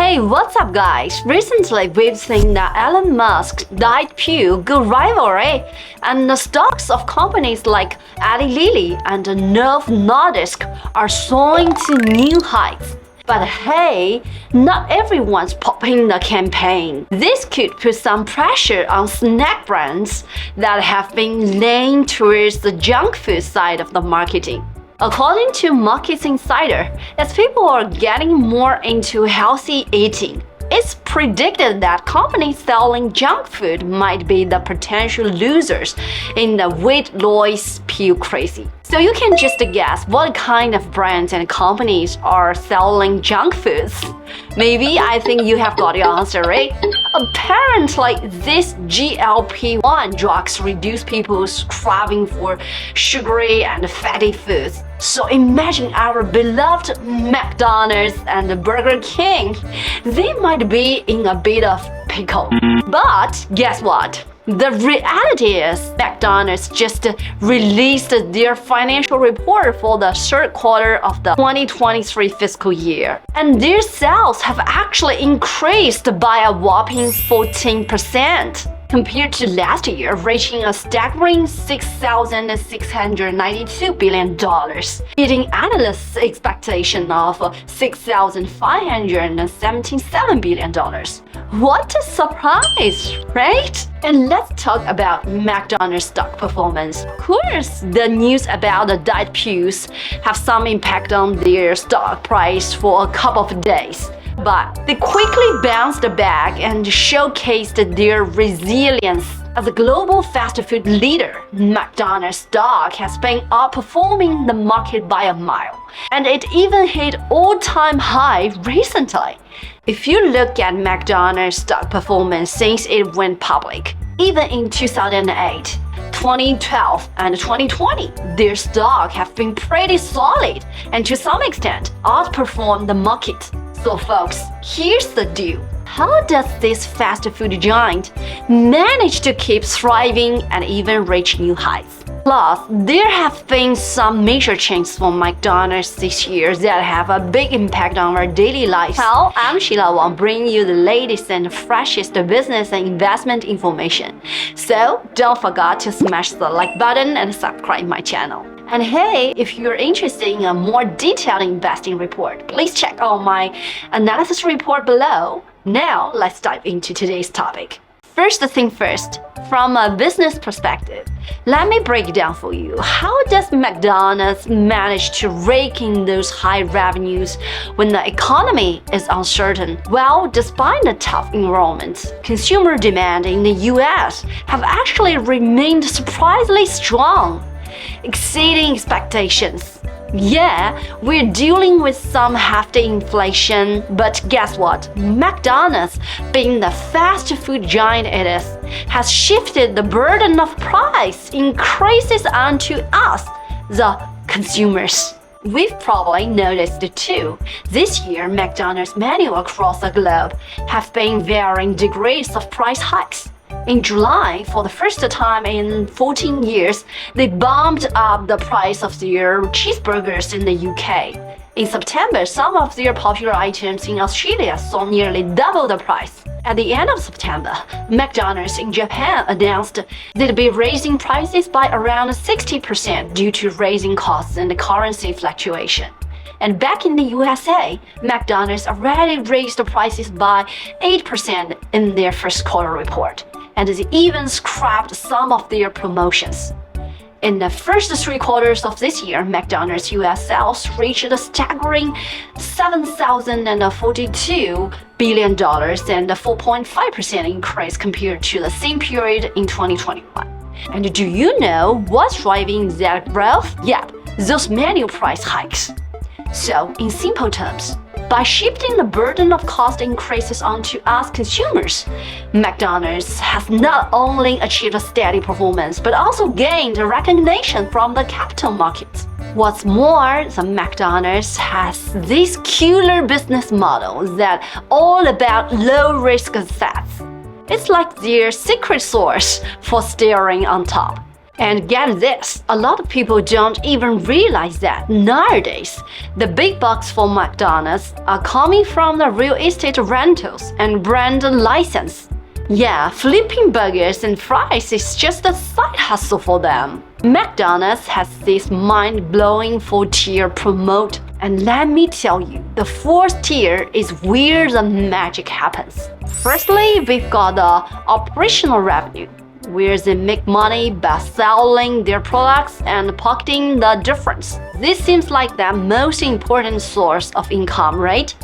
Hey, what's up guys? Recently we've seen the Elon Musk's IPO go rivalry, and the stocks of companies like Eli and Novo Nordisk are soaring to new heights. But hey, not everyone's popping the campaign. This could put some pressure on snack brands that have been leaning towards the junk food side of the marketing. According to Market Insider, as people are getting more into healthy eating, it's predicted that companies selling junk food might be the potential losers in the weight loss pill crazy. So you can just guess what kind of brands and companies are selling junk foods. Maybe I think you have got your answer, right? Apparently, these GLP-1 drugs reduce people's craving for sugary and fatty foods. So imagine our beloved McDonald's and Burger King. They might be in a bit of pickle. But guess what? The reality is McDonald's just released their financial report for the third quarter of the 2023 fiscal year. And their sales have actually increased by a whopping 14%. Compared to last year, reaching a staggering $6,692 billion, beating analysts' expectation of $6,577 billion. What a surprise, right? And let's talk about McDonald's stock performance. Of course, the news about the diet pills have some impact on their stock price for a couple of days. But they quickly bounced back and showcased their resilience. As a global fast food leader, McDonald's stock has been outperforming the market by a mile, and it even hit all-time high recently. If you look at McDonald's stock performance since it went public, even in 2008, 2012, and 2020, their stock have been pretty solid and to some extent outperformed the market. So folks, here's the deal. How does this fast food giant manage to keep thriving and even reach new heights? Plus, there have been some major changes for McDonald's this year that have a big impact on our daily lives. Well, I'm Sheila Wang, bringing you the latest and freshest business and investment information. So don't forget to smash the like button and subscribe my channel. And hey, if you're interested in a more detailed investing report, please check out my analysis report below. Now, let's dive into today's topic. First thing first, from a business perspective, let me break it down for you. How does McDonald's manage to rake in those high revenues when the economy is uncertain? Well, despite the tough environment, consumer demand in the US have actually remained surprisingly strong, exceeding expectations. Yeah, we're dealing with some hefty inflation, but guess what? McDonald's, being the fast food giant it is, has shifted the burden of price increases onto us, the consumers. We've probably noticed it too. This year, McDonald's menu across the globe have been varying degrees of price hikes. In July, for the first time in 14 years, they bumped up the price of their cheeseburgers in the UK. In September, some of their popular items in Australia saw nearly double the price. At the end of September, McDonald's in Japan announced they'd be raising prices by around 60% due to raising costs and currency fluctuation. And back in the USA, McDonald's already raised the prices by 8% in their first quarter report, and they even scrapped some of their promotions. In the first 3 quarters of this year, McDonald's US sales reached a staggering $7,042 billion and a 4.5% increase compared to the same period in 2021. And do you know what's driving that growth? Yeah, those menu price hikes. So, in simple terms, by shifting the burden of cost increases onto us consumers, McDonald's has not only achieved a steady performance, but also gained recognition from the capital markets. What's more, the McDonald's has this killer business model that all about low-risk assets. It's like their secret sauce for staying on top. And get this, a lot of people don't even realize that nowadays, the big bucks for McDonald's are coming from the real estate rentals and brand license. Yeah, flipping burgers and fries is just a side hustle for them. McDonald's has this mind-blowing 4-tier promote, and let me tell you, the 4th tier is where the magic happens. Firstly, we've got the operational revenue, where they make money by selling their products and pocketing the difference. This seems like the most important source of income, right?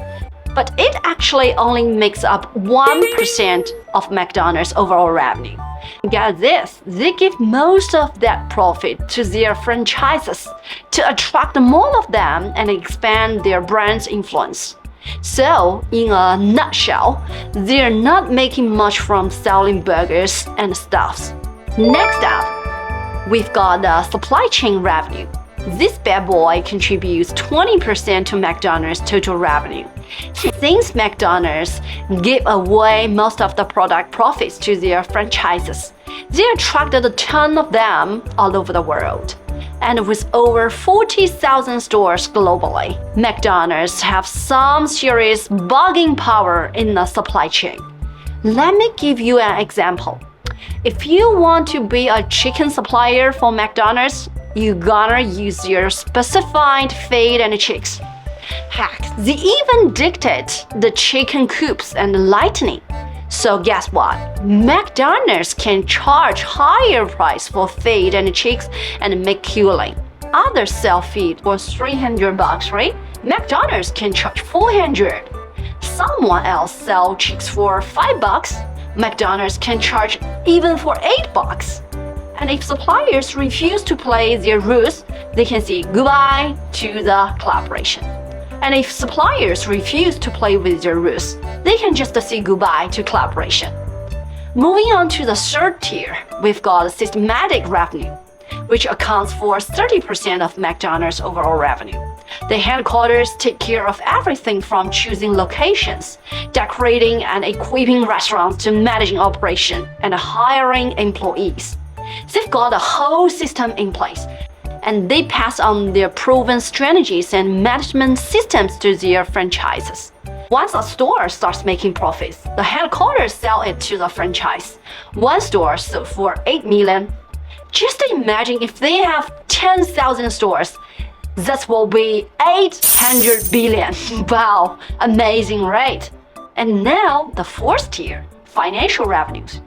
But it actually only makes up 1% of McDonald's overall revenue. Get this, they give most of that profit to their franchises to attract more of them and expand their brand's influence. So, in a nutshell, they're not making much from selling burgers and stuffs. Next up, we've got the supply chain revenue. This bad boy contributes 20% to McDonald's total revenue. Since McDonald's give away most of the product profits to their franchises, they attracted a ton of them all over the world. And with over 40,000 stores globally, McDonald's have some serious bargaining power in the supply chain. Let me give you an example. If you want to be a chicken supplier for McDonald's, you gotta use your specified feed and chicks. Heck, they even dictate the chicken coops and lighting. So guess what? McDonald's can charge higher price for feed and chicks and make cooling. Others sell feed for $300, right? McDonald's can charge $400. Someone else sell chicks for $5. McDonald's can charge even for $8. And if suppliers refuse to play their rules, they can say goodbye to the collaboration. And if suppliers refuse to play with their rules, they can just say goodbye to collaboration. Moving on to the 3rd tier, we've got systematic revenue, which accounts for 30% of McDonald's overall revenue. The headquarters take care of everything from choosing locations, decorating and equipping restaurants to managing operation and hiring employees. They've got a whole system in place, and they pass on their proven strategies and management systems to their franchises. Once a store starts making profits, the headquarters sell it to the franchise. One store sold for $8 million. Just imagine if they have 10,000 stores. That will be 800 billion. Wow, amazing, right? And now the 4th tier, financial revenues.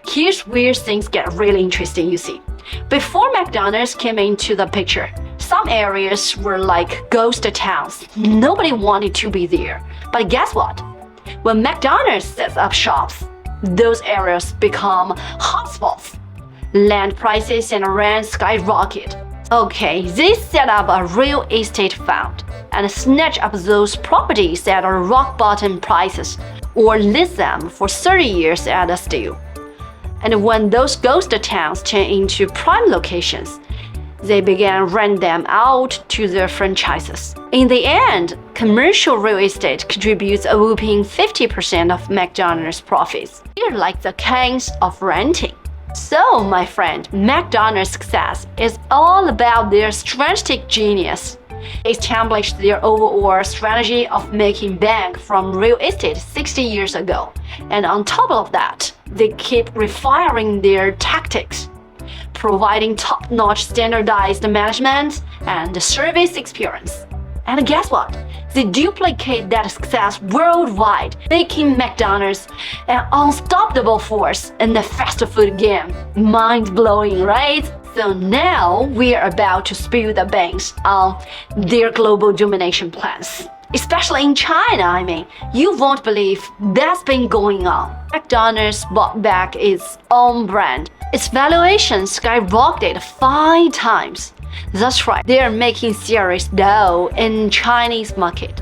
Here's where things get really interesting, you see. Before McDonald's came into the picture, some areas were like ghost towns. Nobody wanted to be there. But guess what? When McDonald's sets up shops, those areas become hotspots. Land prices and rent skyrocket. Okay, they set up a real estate fund and snatch up those properties at rock bottom prices or list them for 30 years at a steal. And when those ghost towns turn into prime locations, they began rent them out to their franchises. In the end, commercial real estate contributes a whopping 50% of McDonald's profits. They're like the kings of renting. So, my friend, McDonald's success is all about their strategic genius. They established their overall strategy of making bank from real estate 60 years ago. And on top of that, they keep refining their tactics, providing top-notch standardized management and service experience. And guess what? They duplicate that success worldwide, making McDonald's an unstoppable force in the fast food game. Mind-blowing, right? So now we're about to spill the beans on their global domination plans. Especially in China, I mean, you won't believe that's been going on. McDonald's bought back its own brand. Its valuation skyrocketed 5 times. That's right, they are making serious dough in Chinese market.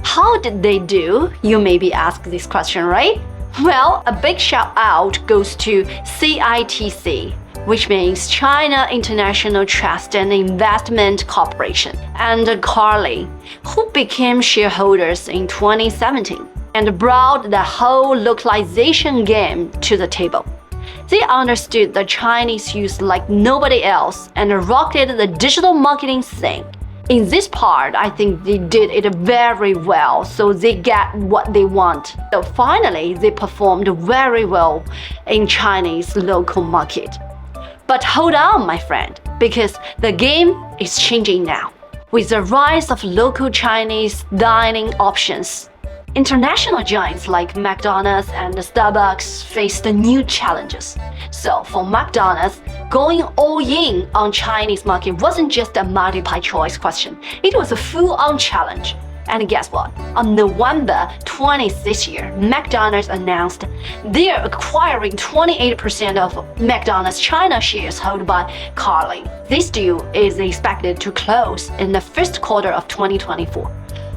How did they do? You may be asked this question, right? Well, a big shout out goes to CITC, which means China International Trust and Investment Corporation, and Carlyle, who became shareholders in 2017 and brought the whole localization game to the table. They understood the Chinese use like nobody else and rocketed the digital marketing scene. In this part, I think they did it very well, so they get what they want. So finally, they performed very well in Chinese local market. But hold on, my friend, because the game is changing now. With the rise of local Chinese dining options, international giants like McDonald's and Starbucks faced new challenges. So for McDonald's, going all in on Chinese market wasn't just a multiple choice question. It was a full-on challenge. And guess what? On November 20th this year, McDonald's announced they're acquiring 28% of McDonald's China shares held by Carlyle. This deal is expected to close in the first quarter of 2024.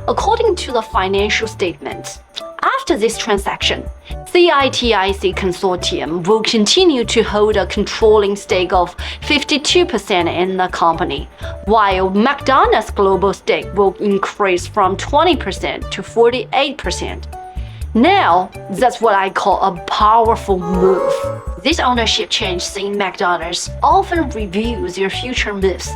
According to the financial statements, after this transaction, CITIC Consortium will continue to hold a controlling stake of 52% in the company, while McDonald's global stake will increase from 20% to 48%. Now, that's what I call a powerful move. This ownership change in McDonald's often reveals their future moves.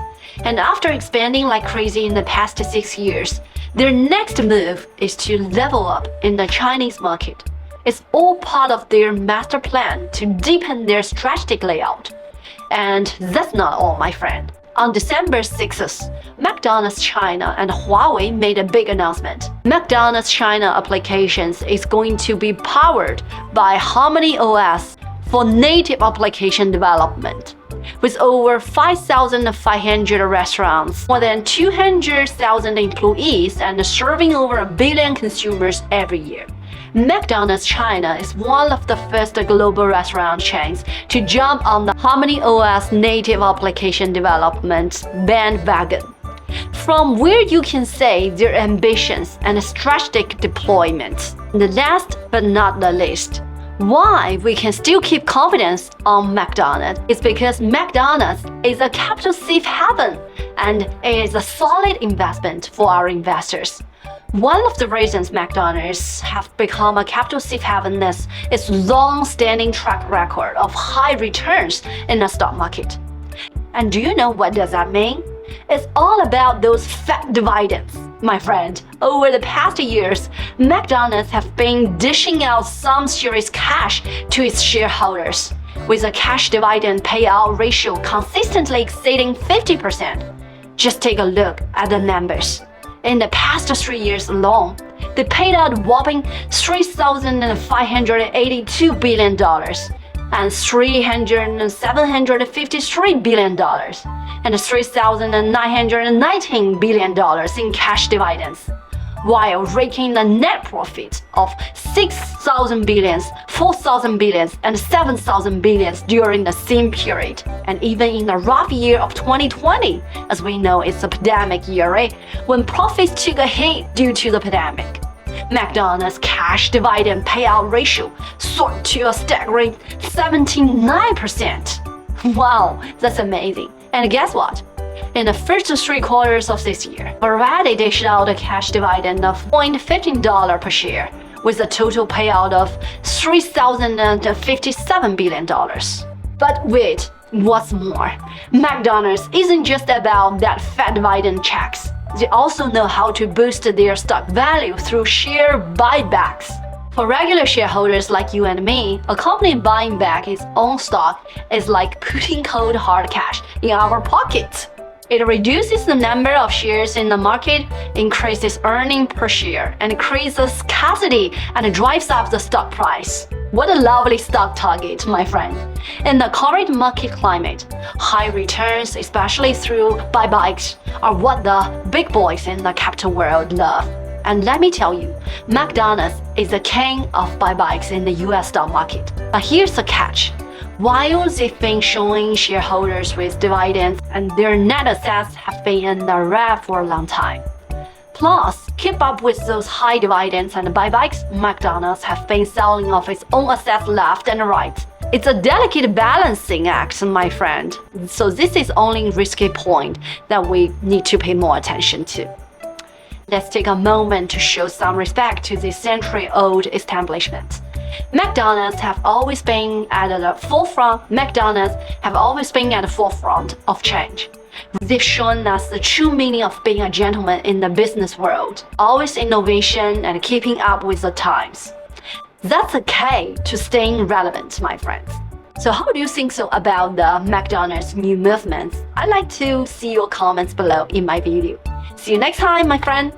And after expanding like crazy in the past 6 years, their next move is to level up in the Chinese market. It's all part of their master plan to deepen their strategic layout. And that's not all, my friend. On December 6th, McDonald's China and Huawei made a big announcement. McDonald's China applications is going to be powered by Harmony OS for native application development. With over 5,500 restaurants, more than 200,000 employees, and serving over 1 billion consumers every year, McDonald's China is one of the first global restaurant chains to jump on the Harmony OS native application development bandwagon. From where you can say their ambitions and strategic deployments. The last but not the least, why we can still keep confidence on McDonald's is because McDonald's is a capital safe haven and is a solid investment for our investors. One of the reasons McDonald's have become a capital safe haven is its long-standing track record of high returns in the stock market. And do you know what does that mean? It's all about those fat dividends, my friend. Over the past years, McDonald's have been dishing out some serious cash to its shareholders, with a cash dividend payout ratio consistently exceeding 50%. Just take a look at the numbers. In the past 3 years alone, they paid out a whopping $3,582 billion and $753 billion and $3,919 billion in cash dividends, while raking a net profit of 6,000 billions, 4,000 billions, and 7,000 billions during the same period. And even in the rough year of 2020, as we know it's a pandemic year, right? When profits took a hit due to the pandemic, McDonald's cash dividend payout ratio soared to a staggering 79%. Wow, that's amazing. And guess what? In the first 3 quarters of this year, already dished out a cash dividend of $0.15 per share, with a total payout of $3,057 billion. But wait, what's more? McDonald's isn't just about that fat dividend checks. They also know how to boost their stock value through share buybacks. For regular shareholders like you and me, a company buying back its own stock is like putting cold hard cash in our pockets. It reduces the number of shares in the market, increases earning per share, and increases scarcity and drives up the stock price. What a lovely stock target, my friend. In the current market climate, high returns, especially through buybacks, are what the big boys in the capital world love. And let me tell you, McDonald's is the king of buybacks in the US stock market. But here's the catch. While they've been showing shareholders with dividends and their net assets have been in the red for a long time. Plus, keep up with those high dividends and buybacks, McDonald's have been selling off its own assets left and right. It's a delicate balancing act, my friend. So this is only risky point that we need to pay more attention to. Let's take a moment to show some respect to this century-old establishment. McDonald's have always been at the forefront. McDonald's have always been at the forefront of change. They've shown us the true meaning of being a gentleman in the business world, always innovation and keeping up with the times. That's the key to staying relevant, my friends. So how do you think so about the McDonald's new movements? I'd like to see your comments below in my video. See you next time, my friend.